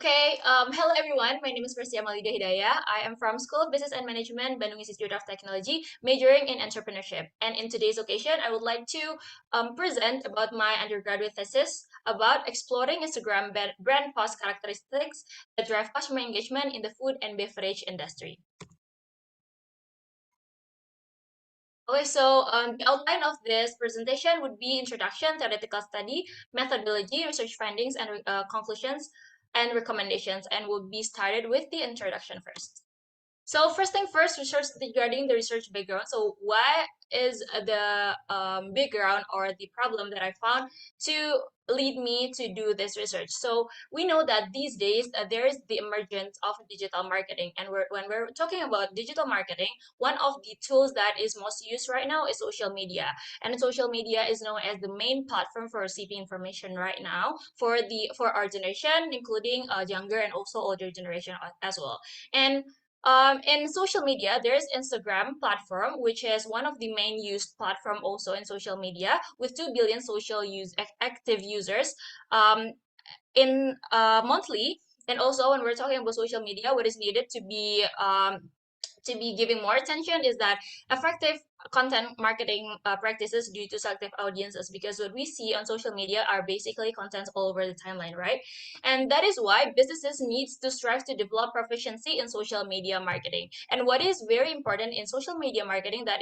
Hello everyone. My name is Firstya Hidayah. I am from School of Business and Management, Bandung Institute of Technology, majoring in entrepreneurship. And in today's occasion, I would like to present about my undergraduate thesis about exploring Instagram brand post characteristics that drive customer engagement in the food and beverage industry. The outline of this presentation would be introduction, theoretical study, methodology, research findings, and conclusions and recommendations, and we'll be started with the introduction first. So first thing first, research regarding the research background. So why is the background or the problem that I found to lead me to do this research? So we know that these days there is the emergence of digital marketing, and when we're talking about digital marketing, one of the tools that is most used right now is social media, and social media is known as the main platform for receiving information right now for our generation, including younger and also older generation as well. And in social media, there's Instagram platform, which is one of the main used platform also in social media with 2 billion active users in monthly. And also when we're talking about social media, what is needed to be giving more attention is that effective content marketing practices due to selective audiences, because what we see on social media are basically contents all over the timeline, right? And that is why businesses needs to strive to develop proficiency in social media marketing. And what is very important in social media marketing, that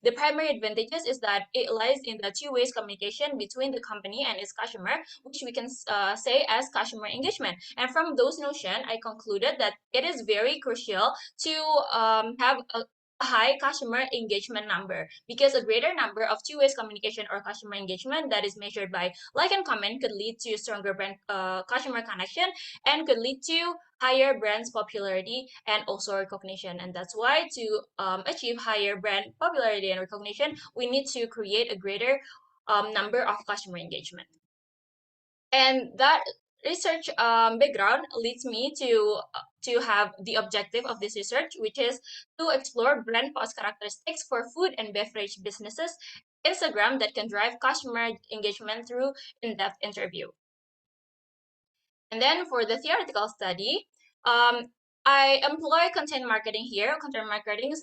the primary advantages is that it lies in the two ways communication between the company and its customer, which we can say as customer engagement. And from those notion, I concluded that it is very crucial to have a high customer engagement number, because a greater number of two-way communication or customer engagement that is measured by like and comment could lead to stronger brand customer connection and could lead to higher brand's popularity and also recognition. And that's why to achieve higher brand popularity and recognition, we need to create a greater number of customer engagement. And that research background leads me to have the objective of this research, which is to explore brand post characteristics for food and beverage businesses Instagram that can drive customer engagement through in-depth interview. And then for the theoretical study, I employ content marketing here. Content marketing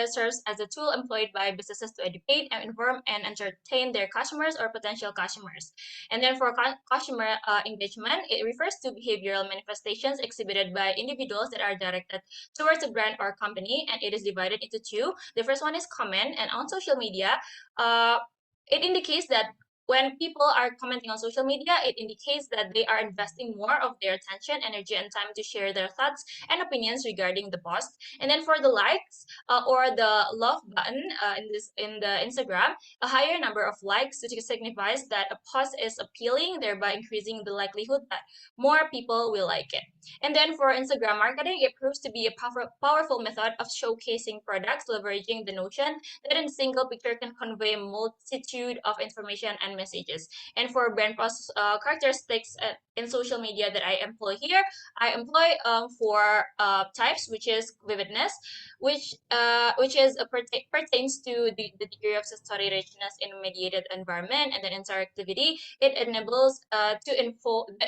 serves as a tool employed by businesses to educate and inform and entertain their customers or potential customers. And then for customer engagement, it refers to behavioral manifestations exhibited by individuals that are directed towards a brand or company, and it is divided into two. The first one is comment, and on social media, it indicates that when people are commenting on social media, it indicates that they are investing more of their attention, energy, and time to share their thoughts and opinions regarding the post. And then for the likes or the love button in the Instagram, a higher number of likes, which signifies that a post is appealing, thereby increasing the likelihood that more people will like it. And then for Instagram marketing, it proves to be a powerful method of showcasing products, leveraging the notion that a single picture can convey a multitude of information and messages. And for brand process characteristics in social media that I employ here, I employ four types, which is vividness, which is pertains to the degree of sensory richness in a mediated environment, and then interactivity. It enables to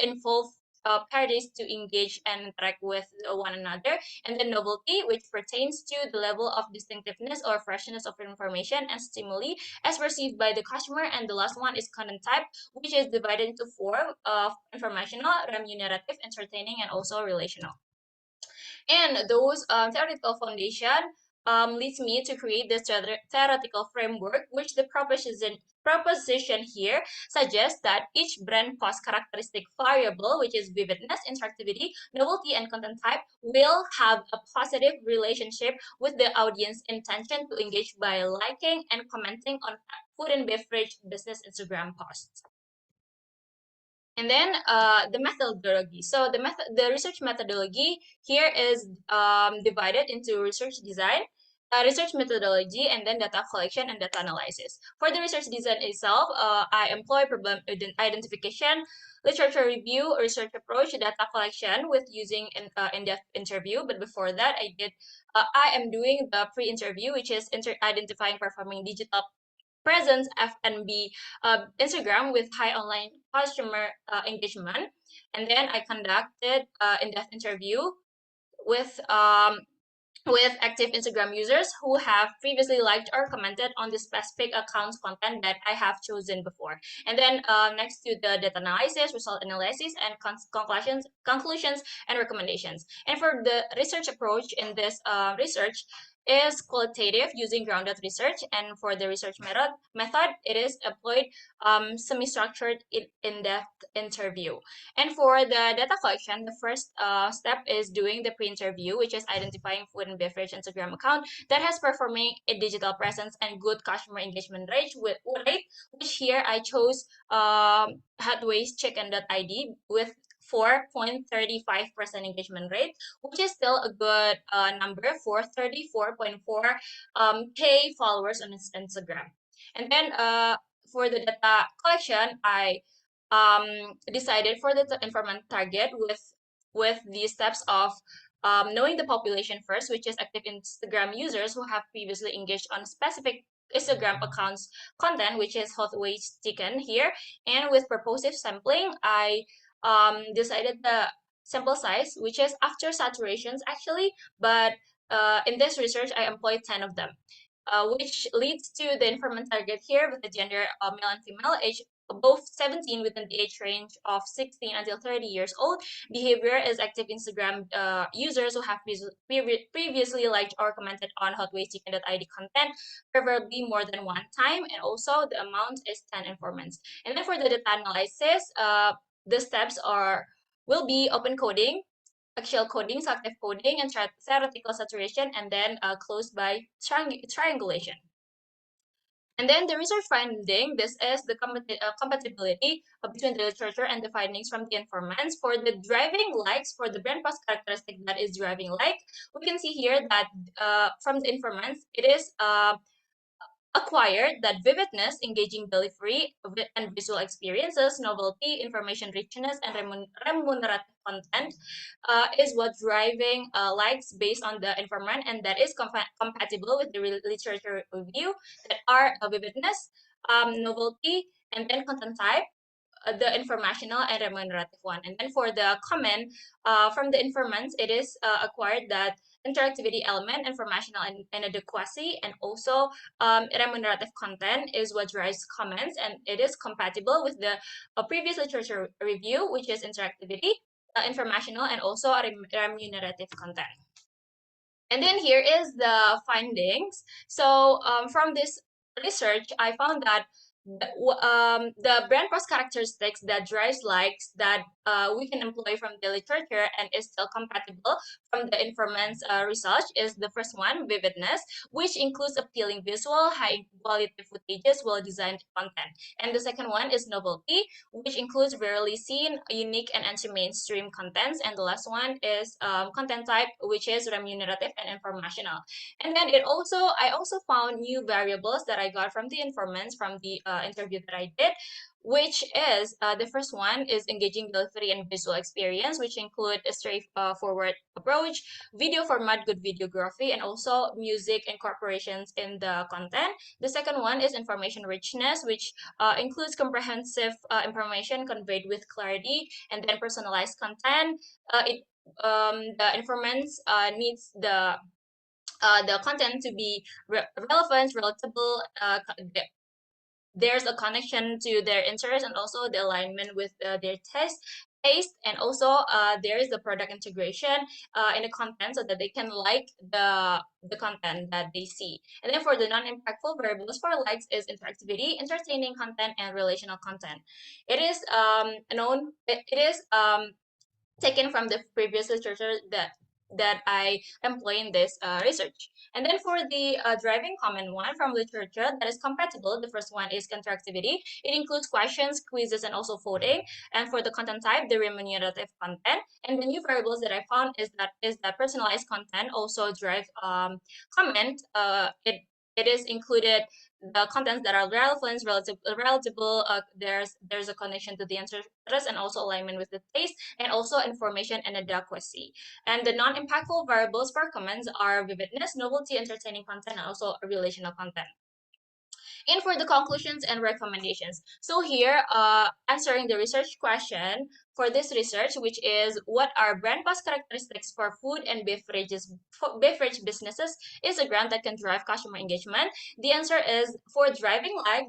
involve parties to engage and interact with one another, and then novelty, which pertains to the level of distinctiveness or freshness of information and stimuli as perceived by the customer. And the last one is content type, which is divided into four of informational, remunerative, entertaining, and also relational. And those theoretical foundation leads me to create this theoretical framework, which the proposition here suggests that each brand post characteristic variable, which is vividness, interactivity, novelty, and content type, will have a positive relationship with the audience intention to engage by liking and commenting on food and beverage business Instagram posts. And then the methodology. So the research methodology here is divided into research design, research methodology, and then data collection and data analysis. For the research design itself, I employ problem identification, literature review, research approach, data collection with using in-depth interview. But before that, I am doing the pre-interview, which is identifying performing digital presence F&B Instagram with high online customer engagement. And then I conducted in-depth interview with active Instagram users who have previously liked or commented on the specific account's content that I have chosen before. And then next to the data analysis, result analysis, and conclusions and recommendations. And for the research approach in this research is qualitative using grounded research, and for the research method it is employed semi-structured in-depth interview. And for the data collection, the first step is doing the pre-interview, which is identifying food and beverage Instagram account that has performing a digital presence and good customer engagement rate, which here I chose Hotwayschicken.id with 4.35% engagement rate, which is still a good number for 34.4 K followers on Instagram. And then for the data collection, I decided for the informant target with the steps of knowing the population first, which is active Instagram users who have previously engaged on specific Instagram accounts content, which is hot waste chicken here. And with purposive sampling, I decided the sample size, which is after saturations actually, but in this research, I employed 10 of them. Which leads to the informant target here with the gender male and female, age both 17 within the age range of 16 until 30 years old. Behavior is active Instagram users who have previously liked or commented on hotwayschicken.id content, preferably more than one time, and also the amount is 10 informants. And then for the data analysis, the steps will be open coding, axial coding, selective coding, and theoretical saturation, and then closed by triangulation. And then the research finding, this is the compatibility between the literature and the findings from the informants. For the driving likes, for the brand post characteristic that is driving like, we can see here that from the informants, it is acquired that vividness, engaging delivery, and visual experiences, novelty, information richness, and remunerative content is what driving likes based on the informant, and that is compatible with the literature review that are vividness, novelty, and then content type, the informational and remunerative one. And then for the comment from the informants, it is acquired that interactivity element, informational and adequacy, and also remunerative content is what drives comments, and it is compatible with the previous literature review, which is interactivity, informational, and also remunerative content. And then here is the findings. So from this research, I found that the brand post characteristics that drives likes that we can employ from the literature and is still compatible from the informant's research is the first one, vividness, which includes appealing visual, high quality footages, well-designed content. And the second one is novelty, which includes rarely seen, unique, and anti-mainstream contents. And the last one is content type, which is remunerative and informational. And then I also found new variables that I got from the informants from the interview that I did, which is the first one is engaging delivery and visual experience, which include a straightforward approach, video format, good videography, and also music incorporations in the content. The second one is information richness, which includes comprehensive information conveyed with clarity, and then personalized content. The informants needs the content to be relevant, relatable, there's a connection to their interest and also the alignment with their taste, and also there is the product integration in the content so that they can like the content that they see. And then for the non-impactful variables for likes is interactivity, entertaining content, and relational content. It is taken from the previous literature that I employ in this research. And then for the driving comment one from literature that is compatible, the first one is interactivity. It includes questions, quizzes, and also voting. And for the content type, the remunerative content. And the new variables that I found is that personalized content also drive comment. It is included the contents that are relevant, relatable. There's a connection to the interest and also alignment with the taste, and also information and adequacy. And the non-impactful variables for comments are vividness, novelty, entertaining content, and also relational content. And for the conclusions and recommendations. So here, answering the research question for this research, which is what are brand past characteristics for food and beverage businesses, is a grant that can drive customer engagement. The answer is for driving life,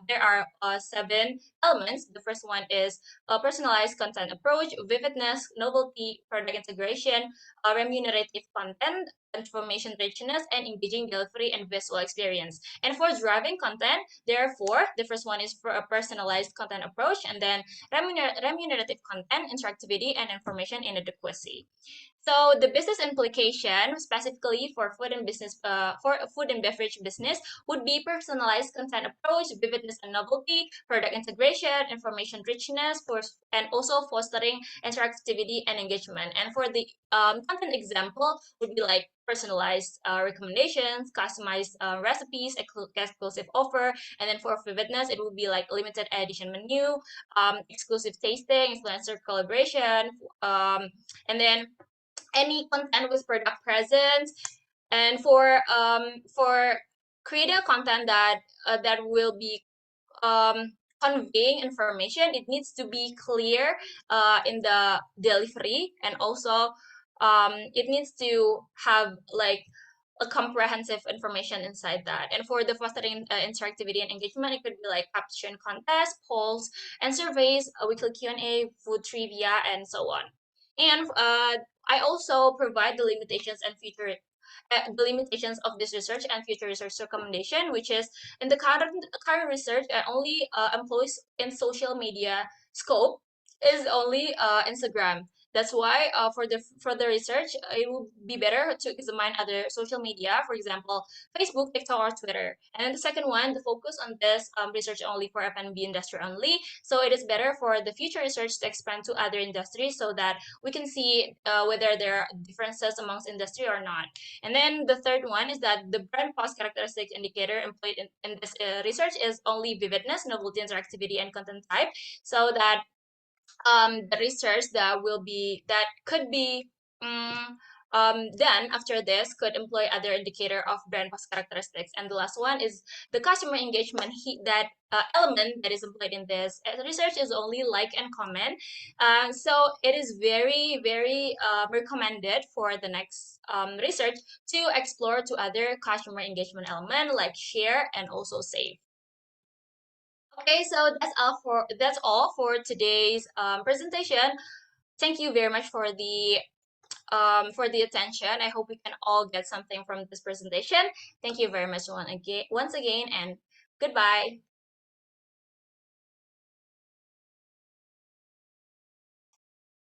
there are seven elements. The first one is a personalized content approach, vividness, novelty, product integration, remunerative content, information richness, and engaging delivery and visual experience. And for driving content, there are four. The first one is for a personalized content approach, and then remunerative content, interactivity, and information inadequacy. So the business implication, specifically for food and beverage business, would be personalized content approach, vividness and novelty, product integration, information richness, and also fostering interactivity and engagement. And for the content example, would be like personalized recommendations, customized recipes, exclusive offer, and then for vividness, it would be like limited edition menu, exclusive tasting, influencer collaboration, and then any content with product presence. And for creating a content that will be conveying information, it needs to be clear in the delivery, and also it needs to have like a comprehensive information inside that. And for the fostering interactivity and engagement, it could be like caption contests, polls, and surveys, a weekly Q&A, food trivia, and so on. And I also provide the limitations of this research and future research recommendation, which is in the current research, only employs in social media scope is only Instagram. That's why for the research, it would be better to examine other social media, for example, Facebook, TikTok, or Twitter. And then the second one, the focus on this research only for F&B industry only. So it is better for the future research to expand to other industries so that we can see whether there are differences amongst industry or not. And then the third one is that the brand pause characteristics indicator employed in this research is only vividness, novelty, interactivity, and content type. So that the research that could be done after this could employ other indicator of brand past characteristics. And the last one is the customer engagement that element that is employed in this research is only like and comment. So it is very, very recommended for the next research to explore to other customer engagement element like share and also save. Okay, so that's all for today's presentation. Thank you very much for the attention. I hope we can all get something from this presentation. Thank you very much once again, and goodbye.